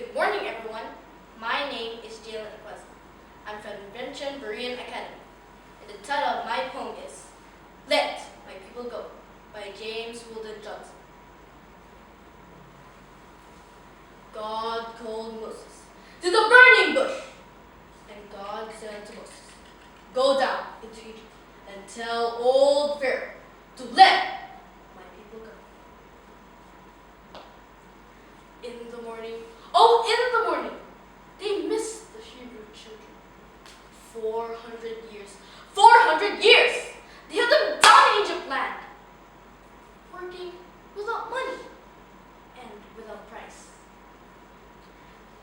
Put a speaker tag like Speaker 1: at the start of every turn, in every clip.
Speaker 1: Good morning, everyone. My name is Jalen Aquas. I'm from Invention Berean Academy, and the title of my poem is Let My People Go by James Weldon Johnson. God called Moses to the burning bush, and God said unto Moses, Go down into Egypt and tell old Pharaoh to let my people go. In the morning, they missed the Hebrew children. 400 years. 400 years! They held them down in Egypt land, working without money and without price.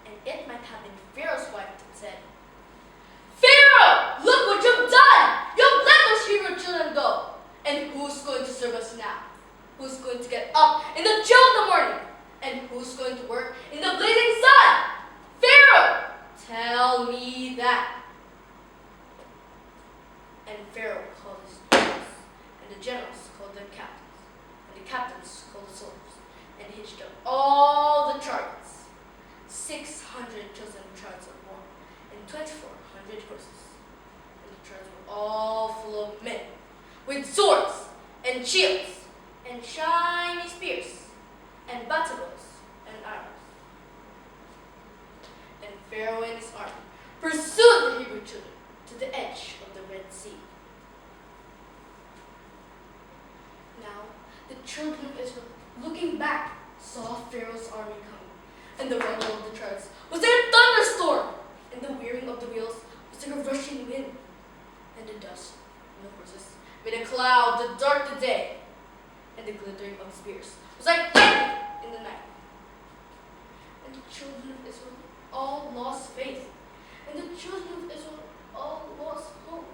Speaker 1: And it might have been Pharaoh's wife that said, Pharaoh, look what you've done! You've let those Hebrew children go. And who's going to serve us now? Who's going to get up in the chill of the morning? And who's going to work in the blazing sun? Pharaoh, tell me that. And Pharaoh called his generals, and the generals called their captains, and the captains called the soldiers, and hitched up all the chariots, 600 chosen chariots of war, and 2,400 horses. And the chariots were all full of men, with swords, and shields, and shiny spears, and battle bows, and arrows. And Pharaoh and his army pursued the Hebrew children to the edge of the Red Sea. Now, the children of Israel, looking back, saw Pharaoh's army coming, and the rumble of the chariots was like a thunderstorm, and the whirring of the wheels was like a rushing wind, and the dust on the horses made a cloud that dark the day, and the glittering of spears was like lightning in the night. And the children of Israel all lost faith, and the children of Israel all lost hope.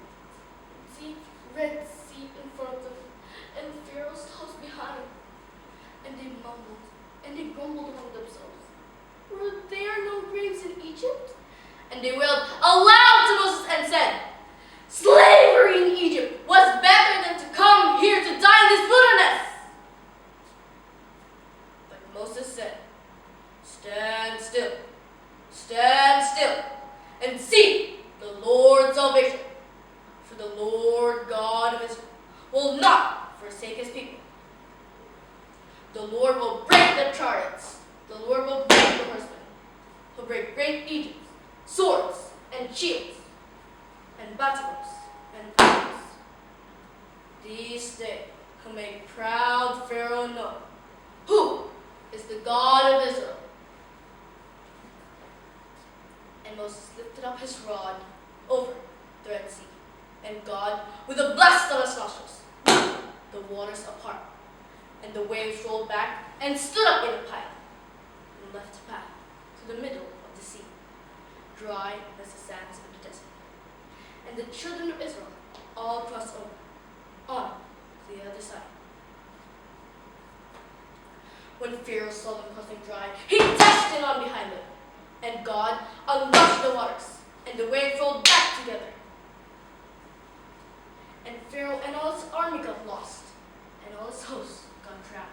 Speaker 1: See, Red Sea in front of them, and Pharaoh's house behind. And they mumbled, and they grumbled among themselves. Were there no graves in Egypt? And they wailed aloud to Moses and said, Slavery in Egypt was better than to come here to die in this wilderness. But Moses said, Stand still, and see the Lord's salvation. For the Lord God of Israel will not forsake his people. The Lord will break the chariots. The Lord will break the horsemen. He'll break great Egypt, swords and shields, and battles and arrows. These they who make proud Pharaoh know who is the God of Israel. And Moses lifted up his rod over the Red Sea, and God, with a blast of his nostrils, the waters apart, and the waves rolled back and stood up in a pile, and left a path to the middle of the sea, dry as the sands of the desert. And the children of Israel all crossed over, on to the other side. When Pharaoh saw them crossing dry, he dashed in on behind them, and God unlashed the waters, and the waves rolled back together. And Pharaoh and all his army got lost, and all his hosts got drowned.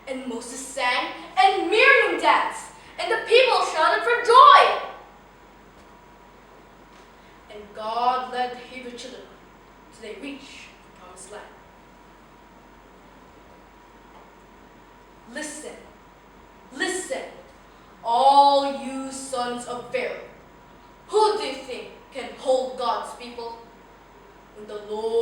Speaker 1: And Moses sang, and Miriam danced, and the people shouted for joy. And God led the Hebrew children till they reached the promised land. Listen, all you sons of Pharaoh. Who do you think can hold God's people? When the Lord